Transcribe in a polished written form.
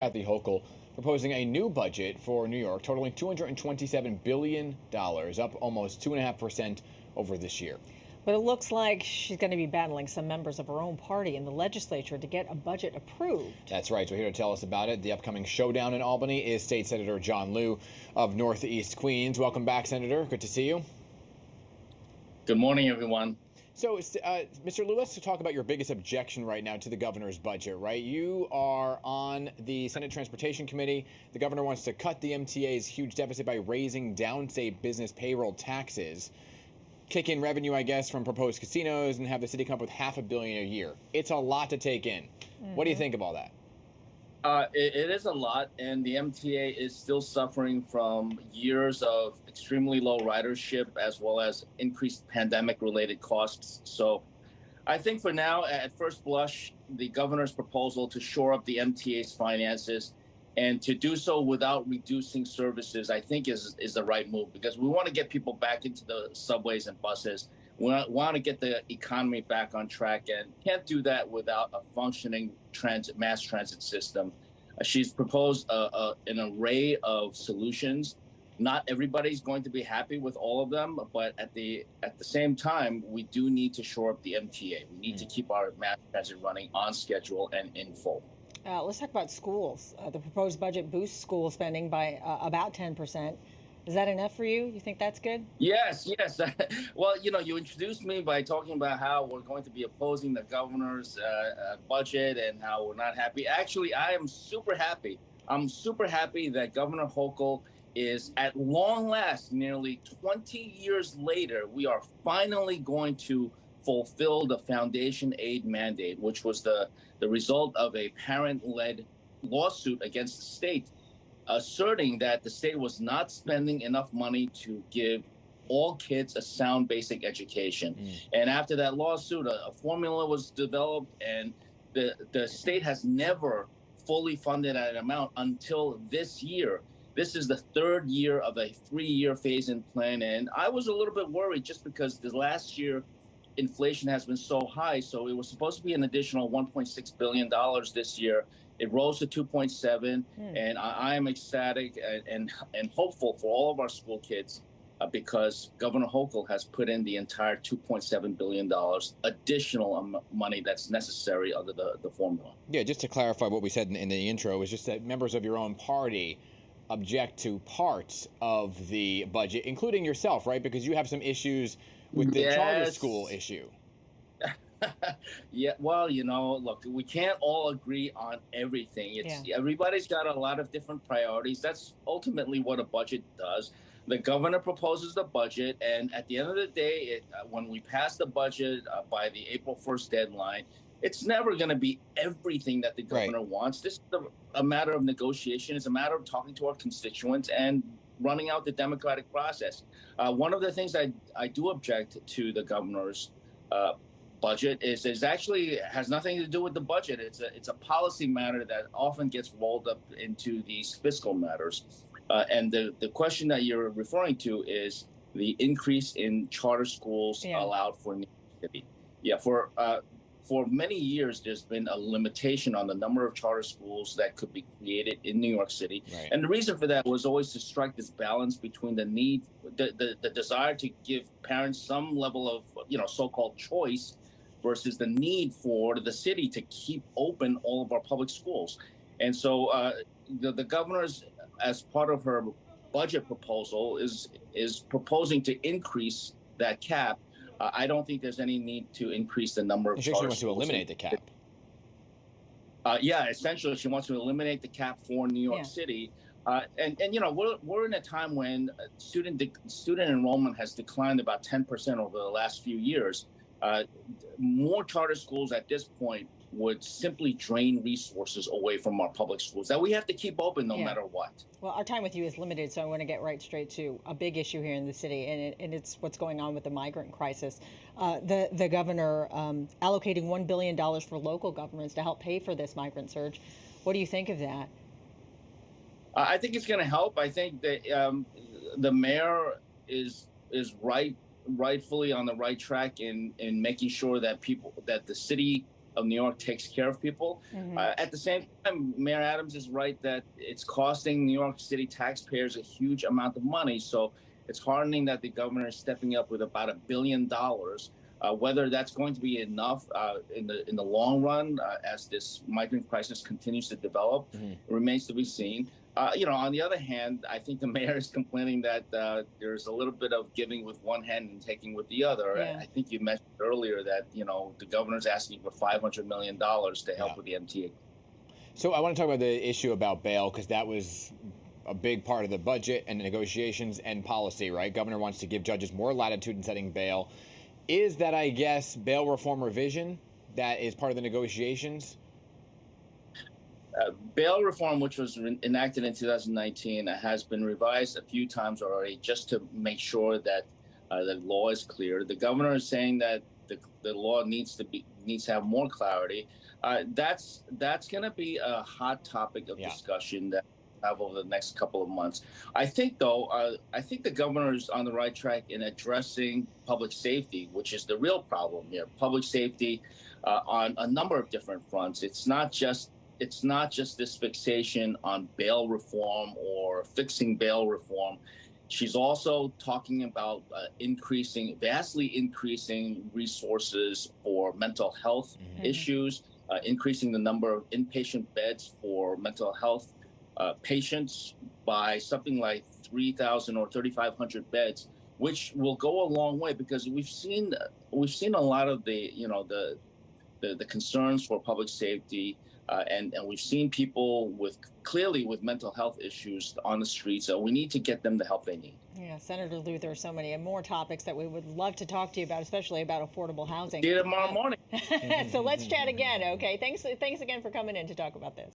Kathy Hochul proposing a new budget for New York totaling $227 billion, up almost 2.5% over this year. But it looks like she's going to be battling some members of her own party in the legislature to get a budget approved. That's right. So here to tell us about it, the upcoming showdown in Albany, is State Senator John Liu of Northeast Queens. Welcome back, Senator. Good to see you. Good morning, everyone. So, Mr. Liu, let's talk about your biggest objection right now to the governor's budget, right? You are on the Senate Transportation Committee. The governor wants to cut the MTA's huge deficit by raising downstate business payroll taxes, kick in revenue, I guess, from proposed casinos, and have the city come up with $500 million a year. It's a lot to take in. What do you think of all that? It is a lot, and the MTA is still suffering from years of extremely low ridership as well as increased pandemic-related costs. So I think for now, at first blush, the governor's proposal to shore up the MTA's finances and to do so without reducing services, I think is the right move, because we want to get people back into the subways and buses. We want to get the economy back on track, and can't do that without a functioning mass transit system. She's proposed an array of solutions. Not everybody's going to be happy with all of them, but at the same time, we do need to shore up the MTA. We need to keep our mass transit running on schedule and in full. Let's talk about schools. The proposed budget boosts school spending by about 10%. Is that enough for you? You think that's good? Yes. Well, you introduced me by talking about how we're going to be opposing the governor's budget and how we're not happy. Actually, I am super happy. I'm super happy that Governor Hochul is, at long last, nearly 20 years later, we are finally going to fulfill the foundation aid mandate, which was the result of a parent-led lawsuit against the state, asserting that the state was not spending enough money to give all kids a sound basic education. And after that lawsuit, a formula was developed, and the state has never fully funded that amount until this year. This is the third year of a 3-year phase-in plan, and I was a little bit worried just because the last year inflation has been so high. So it was supposed to be an additional $1.6 billion this year. It rose to 2.7, and I am ecstatic and hopeful for all of our school kids because Governor Hochul has put in the entire $2.7 billion additional money that's necessary under the formula. Yeah, just to clarify what we said in the intro, is just that members of your own party object to parts of the budget, including yourself, right? Because you have some issues with the charter school issue. Yeah, well, look, we can't all agree on everything. Everybody's got a lot of different priorities. That's ultimately what a budget does. The governor proposes the budget, and at the end of the day, when we pass the budget by the April 1st deadline, it's never going to be everything that the governor wants. This is a matter of negotiation. It's a matter of talking to our constituents and running out the democratic process. One of the things I do object to the governor's budget is actually has nothing to do with the budget. It's a policy matter that often gets rolled up into these fiscal matters. And the question that you're referring to is the increase in charter schools allowed for New York City. Yeah, for many years, there's been a limitation on the number of charter schools that could be created in New York City. And the reason for that was always to strike this balance between the need, the desire to give parents some level of, so-called choice versus the need for the city to keep open all of our public schools. And so the governor's, as part of her budget proposal, is proposing to increase that cap. I don't think there's any need to increase the number of charter schools. She wants to eliminate the cap. Essentially, she wants to eliminate the cap for New York City. And we're in a time when student enrollment has declined about 10% over the last few years. More charter schools at this point would simply drain resources away from our public schools that we have to keep open no matter what. Well, our time with you is limited, so I want to get right straight to a big issue here in the city, and it's what's going on with the migrant crisis. The governor allocating $1 billion for local governments to help pay for this migrant surge. What do you think of that? I think it's going to help. I think that the mayor is rightfully on the right track in making sure that the city of New York takes care of people. At the same time, Mayor Adams is right that it's costing New York City taxpayers a huge amount of money. So it's heartening that the governor is stepping up with about $1 billion. Whether that's going to be enough in the long run as this migrant crisis continues to develop remains to be seen. On the other hand, I think the mayor is complaining that there's a little bit of giving with one hand and taking with the other. Yeah. I think you mentioned earlier that the governor's asking for $500 million to help with the MTA. So I want to talk about the issue about bail, because that was a big part of the budget and the negotiations and policy, right? Governor wants to give judges more latitude in setting bail. Is that, I guess, bail reform revision that is part of the negotiations? Bail reform, which was enacted in 2019, has been revised a few times already just to make sure that the law is clear. The governor is saying that the law needs to have more clarity. That's going to be a hot topic of discussion that we'll have over the next couple of months. I think, though, the governor is on the right track in addressing public safety, which is the real problem here. Public safety on a number of different fronts. It's not just this fixation on bail reform or fixing bail reform. She's also talking about vastly increasing resources for mental health issues, increasing the number of inpatient beds for mental health patients by something like 3,000 or 3,500 beds, which will go a long way, because we've seen a lot of the concerns for public safety. And we've seen people clearly with mental health issues on the streets. So we need to get them the help they need. Yeah, Senator Luther, so many and more topics that we would love to talk to you about, especially about affordable housing. See you tomorrow morning. So let's chat again, okay? Thanks again for coming in to talk about this.